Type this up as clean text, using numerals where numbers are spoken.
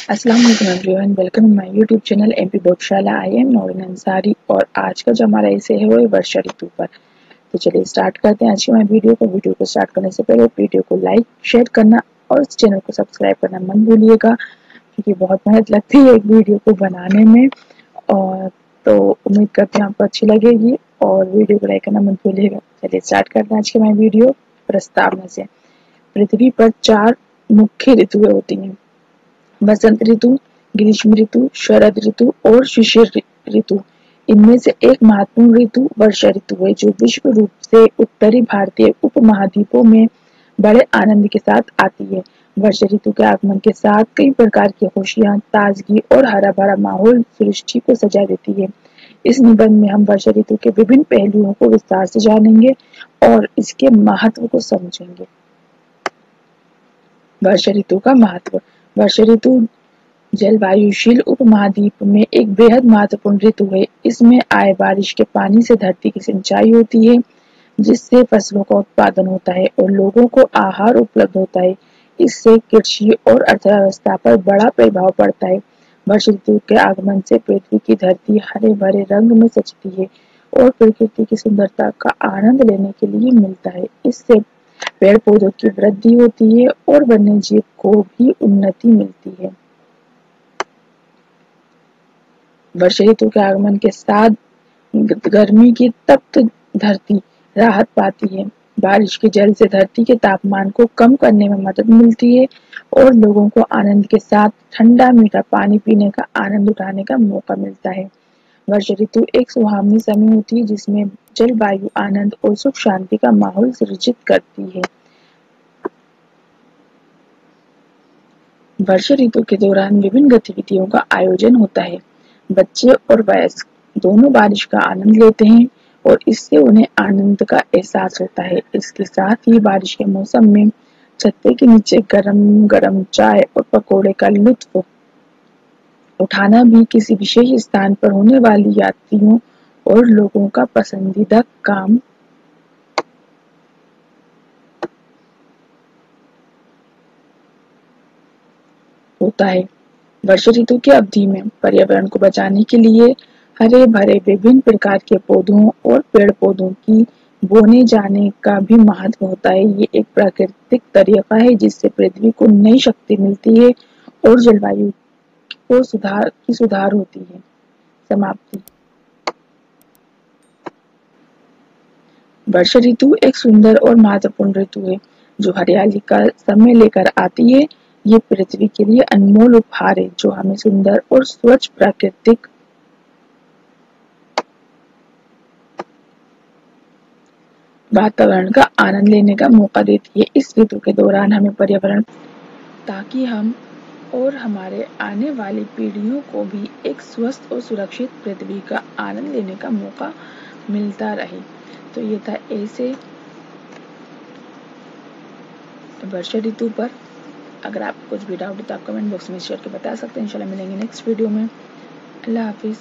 अस्सलाम वालेकुम everyone, welcome in my YouTube channel MP Bodhshala. I am Naureen Ansari और आज का जो हमारा ऐसे है वो है वर्षा ऋतु पर। तो चलिए स्टार्ट करते हैं आज की हमारी वीडियो को स्टार्ट करने से पहले वीडियो को लाइक शेयर करना और इस चैनल को सब्सक्राइब करना मत भूलिएगा, क्योंकि बहुत मेहनत लगती है एक वीडियो को बनाने में। और तो उम्मीद करते हैं आपको अच्छी लगेगी और वीडियो को लाइक करना मत भूलिएगा। चलिए स्टार्ट करते हैं आज की हमारी वीडियो प्रस्तावना से। पृथ्वी पर 4 मुख्य ऋतुएं होती हैं: बसंत ऋतु, ग्रीष्म ऋतु, शरद ऋतु और शिशिर ऋतु। इनमें से एक महत्वपूर्ण ऋतु वर्षा ऋतु है, जो विश्व रूप से उत्तरी भारतीय उपमहाद्वीपों में बड़े आनंद के साथ आती है। वर्षा ऋतु के आगमन के साथ कई प्रकार की खुशियां, ताजगी और हरा भरा माहौल सृष्टि को सजा देती है। इस निबंध में हम वर्षा ऋतु के विभिन्न पहलुओं को विस्तार से जानेंगे और इसके महत्व को समझेंगे। वर्षा ऋतु का महत्व। वर्षा ऋतु जलवायुशील उपमहाद्वीप में एक बेहद महत्वपूर्ण ऋतु है। इसमें आए बारिश के पानी से धरती की सिंचाई होती है, जिससे फसलों का उत्पादन होता है और लोगों को आहार उपलब्ध होता है। इससे कृषि और अर्थव्यवस्था पर बड़ा प्रभाव पड़ता है। वर्षा ऋतु के आगमन से पृथ्वी की धरती हरे भरे रंग में सजती है और प्रकृति की सुंदरता का आनंद लेने के लिए मिलता है। इससे पेड़ पौधों की वृद्धि होती है और वन्य जीव को भी उन्नति मिलती है। वर्षा ऋतु के आगमन के साथ गर्मी की तप्त धरती राहत पाती है। बारिश के जल से धरती के तापमान को कम करने में मदद मिलती है और लोगों को आनंद के साथ ठंडा मीठा पानी पीने का आनंद उठाने का मौका मिलता है। वर्षा ऋतु एक सुहावनी समय होती है, जिसमें जलवायु आनंद और सुख शांति का माहौल सृजित करती है। वर्षा ऋतु के दौरान विभिन्न गतिविधियों का आयोजन होता है। बच्चे और वयस्क दोनों बारिश का आनंद लेते हैं और इससे उन्हें आनंद का एहसास होता है। इसके साथ ही बारिश के मौसम में छत्ते के नीचे गरम गरम चाय और पकौड़े का लुत्फ उठाना भी किसी विशेष स्थान पर होने वाली यात्रियों और लोगों का पसंदीदा काम होता है। वर्षा ऋतु की अवधि में पर्यावरण को बचाने के लिए हरे भरे विभिन्न प्रकार के पौधों और पेड़ पौधों की बोने जाने का भी महत्व होता है। ये एक प्राकृतिक तरीका है जिससे पृथ्वी को नई शक्ति मिलती है और जलवायु को सुधार होती है। समाप्ति। वर्षा ऋतु एक सुंदर और महत्वपूर्ण ऋतु है, जो हरियाली का समय लेकर आती है। ये पृथ्वी के लिए अनमोल उपहार है, जो हमें सुंदर और स्वच्छ प्राकृतिक वातावरण का आनंद लेने का मौका देती है। इस ऋतु के दौरान हमें पर्यावरण, ताकि हम और हमारे आने वाली पीढ़ियों को भी एक स्वस्थ और सुरक्षित पृथ्वी का आनंद लेने का मौका मिलता रहे। तो ये था ऐसे वर्षा ऋतु पर। अगर आपको कुछ भी डाउट है तो आप कमेंट बॉक्स में शेयर के बता सकते हैं। इंशाल्लाह मिलेंगे नेक्स्ट वीडियो में। अल्लाह हाफिज़।